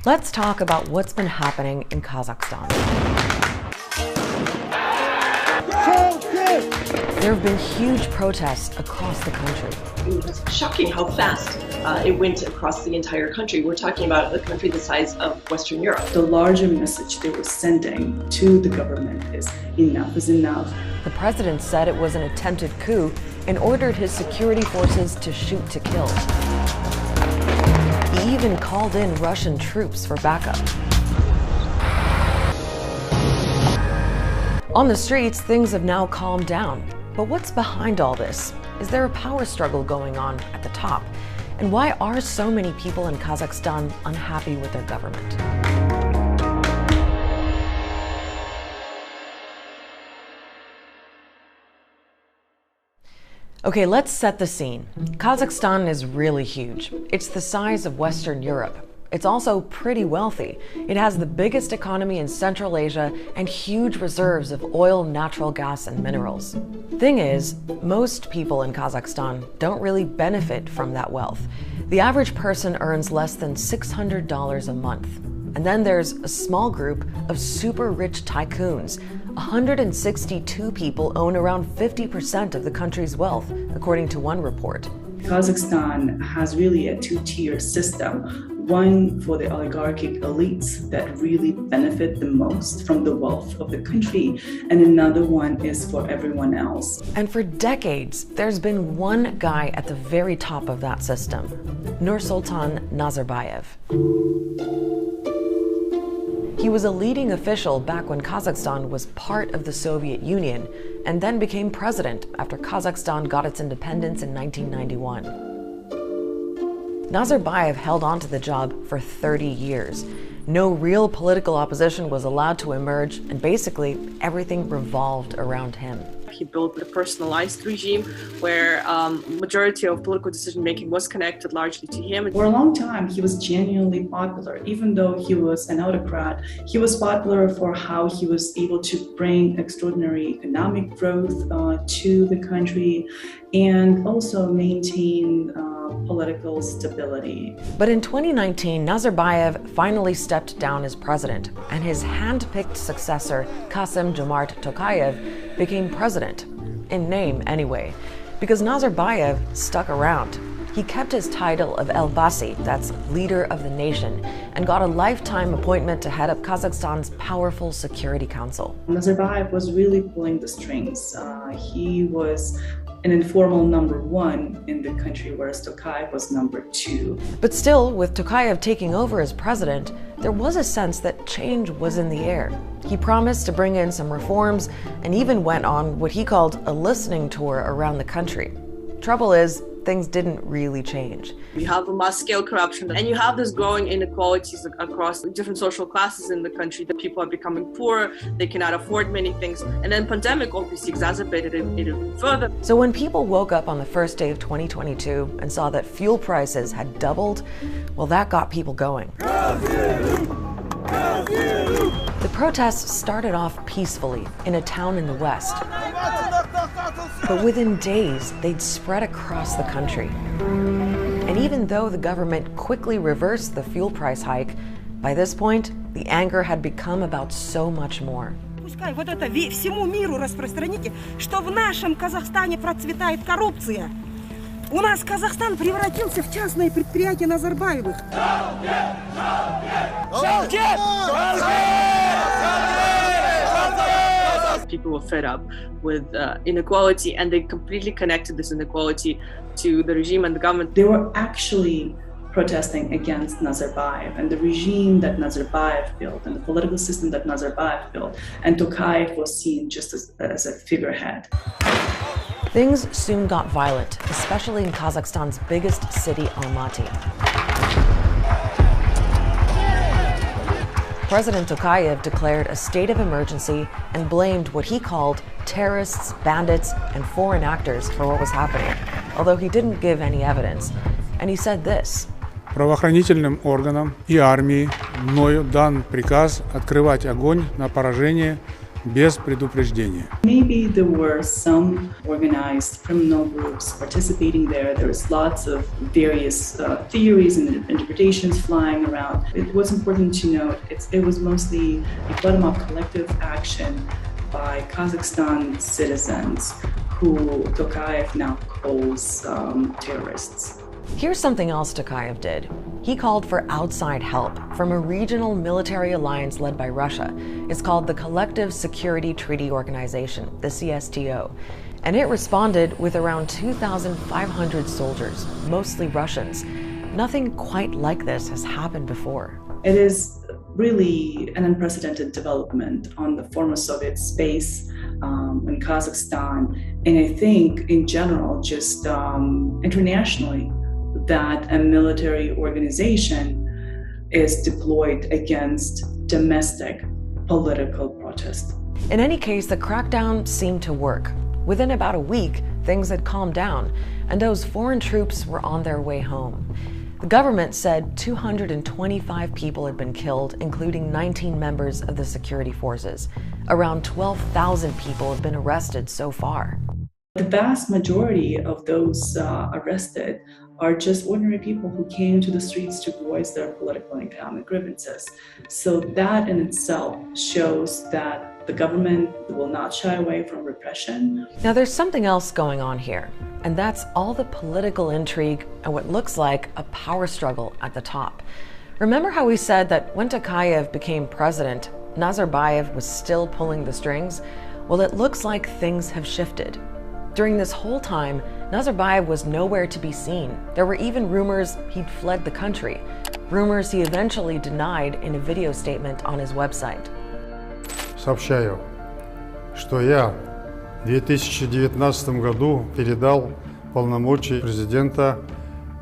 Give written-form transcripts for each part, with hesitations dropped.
Let's talk about what's been happening in Kazakhstan. There have been huge protests across the country. It was shocking how fast it went across the entire country. We're talking about a country the size of Western Europe. The larger message they were sending to the government is enough. The president said it was an attempted coup and ordered his security forces to shoot to kill. He even called in Russian troops for backup. On the streets, things have now calmed down. But what's behind all this? Is there a power struggle going on at the top? And why are so many people in Kazakhstan unhappy with their government? Okay, let's set the scene. Kazakhstan is really huge. It's the size of Western Europe. It's also pretty wealthy. It has the biggest economy in Central Asia and huge reserves of oil, natural gas, and minerals. Thing is, most people in Kazakhstan don't really benefit from that wealth. The average person earns less than $600 a month. And then there's a small group of super rich tycoons. 162 people own around 50% of the country's wealth, according to one report. Kazakhstan has really a two-tier system. One for the oligarchic elites that really benefit the most from the wealth of the country, and another one is for everyone else. And for decades, there's been one guy at the very top of that system, Nursultan Nazarbayev. He was a leading official back when Kazakhstan was part of the Soviet Union, and then became president after Kazakhstan got its independence in 1991. Nazarbayev held on to the job for 30 years. No real political opposition was allowed to emerge, and basically everything revolved around him. He built a personalized regime where majority of political decision-making was connected largely to him. For a long time, he was genuinely popular. Even though he was an autocrat, he was popular for how he was able to bring extraordinary economic growth to the country and also maintain political stability. But in 2019, Nazarbayev finally stepped down as president, and his hand-picked successor, Kassym-Jomart Tokayev, became president, in name anyway, because Nazarbayev stuck around. He kept his title of Elbasi, that's leader of the nation, and got a lifetime appointment to head up Kazakhstan's powerful Security Council. Nazarbayev was really pulling the strings. He was an informal number one in the country, whereas Tokayev was number two. But still, with Tokayev taking over as president, there was a sense that change was in the air. He promised to bring in some reforms and even went on what he called a listening tour around the country. Trouble is, things didn't really change. You have a mass-scale corruption, and you have this growing inequalities across different social classes in the country. That people are becoming poor, they cannot afford many things, and then pandemic obviously exacerbated it even further. So when people woke up on the first day of 2022 and saw that fuel prices had doubled, well, that got people going. The protests started off peacefully in a town in the west. But within days, they'd spread across the country. And even though the government quickly reversed the fuel price hike, by this point, the anger had become about so much more. Пускай вот это всему миру распространите, что в нашем Казахстане процветает коррупция. У нас Казахстан превратился в частное предприятие Назарбаевых. People were fed up with inequality, and they completely connected this inequality to the regime and the government. They were actually protesting against Nazarbayev and the regime that Nazarbayev built and the political system that Nazarbayev built. And Tokayev was seen just as a figurehead. Things soon got violent, especially in Kazakhstan's biggest city, Almaty. President Tokayev declared a state of emergency and blamed what he called terrorists, bandits, and foreign actors for what was happening, although he didn't give any evidence. And he said this. Правоохранительным органам и армии мною дан приказ открывать огонь на поражение без предупреждения. Maybe there were some organized criminal groups participating there. There was lots of various theories and interpretations flying around. It was important to note it was mostly a bottom-up collective action by Kazakhstan citizens who Tokayev now calls terrorists. Here's something else Tokayev did. He called for outside help from a regional military alliance led by Russia. It's called the Collective Security Treaty Organization, the CSTO. And it responded with around 2,500 soldiers, mostly Russians. Nothing quite like this has happened before. It is really an unprecedented development on the former Soviet space in Kazakhstan. And I think in general, just internationally, that a military organization is deployed against domestic political protest. In any case, the crackdown seemed to work. Within about a week, things had calmed down, and those foreign troops were on their way home. The government said 225 people had been killed, including 19 members of the security forces. Around 12,000 people have been arrested so far. The vast majority of those arrested are just ordinary people who came to the streets to voice their political and economic grievances. So that in itself shows that the government will not shy away from repression. Now there's something else going on here, and that's all the political intrigue and what looks like a power struggle at the top. Remember how we said that when Tokayev became president, Nazarbayev was still pulling the strings? Well, it looks like things have shifted. During this whole time, Nazarbayev was nowhere to be seen. There were even rumors he'd fled the country, rumors he eventually denied in a video statement on his website. Сообщаю, что я в 2019 году передал полномочия президента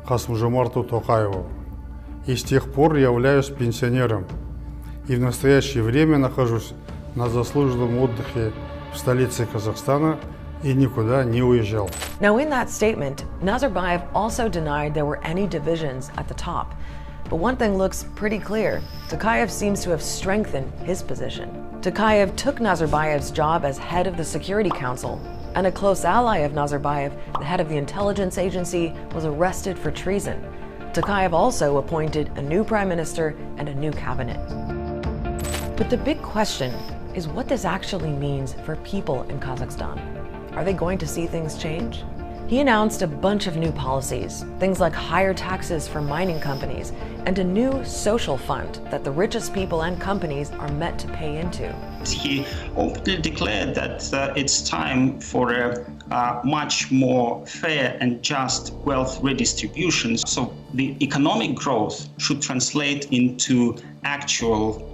Касым-Жомарту Токаеву. И с тех пор являюсь пенсионером. И в настоящее время нахожусь на заслуженном отдыхе в столице Казахстана и никуда не уезжал. Now in that statement, Nazarbayev also denied there were any divisions at the top. But one thing looks pretty clear. Tokayev seems to have strengthened his position. Tokayev took Nazarbayev's job as head of the Security Council, and a close ally of Nazarbayev, the head of the intelligence agency, was arrested for treason. Tokayev also appointed a new prime minister and a new cabinet. But the big question is what this actually means for people in Kazakhstan. Are they going to see things change? He announced a bunch of new policies, things like higher taxes for mining companies and a new social fund that the richest people and companies are meant to pay into. He openly declared that it's time for a much more fair and just wealth redistribution. So the economic growth should translate into actual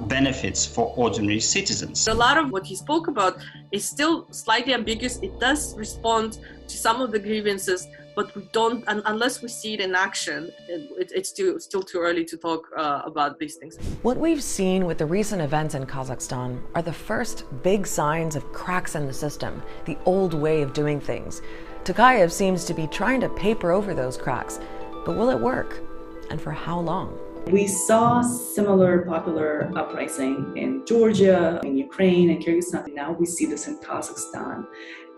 benefits for ordinary citizens. A lot of what he spoke about is still slightly ambiguous. It does respond to some of the grievances, but we don't, unless we see it in action, it's still too early to talk about these things. What we've seen with the recent events in Kazakhstan are the first big signs of cracks in the system, the old way of doing things. Tokayev seems to be trying to paper over those cracks, but will it work? And for how long? We saw similar popular uprising in Georgia, in Ukraine, and Kyrgyzstan. Now we see this in Kazakhstan.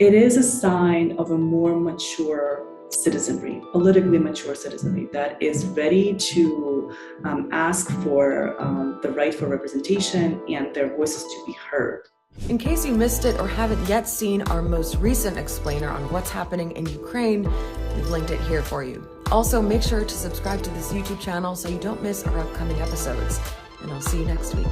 It is a sign of a more mature citizenry, politically mature citizenry that is ready to ask for the right for representation and their voices to be heard. In case you missed it or haven't yet seen our most recent explainer on what's happening in Ukraine, we've linked it here for you. Also, make sure to subscribe to this YouTube channel so you don't miss our upcoming episodes. And I'll see you next week.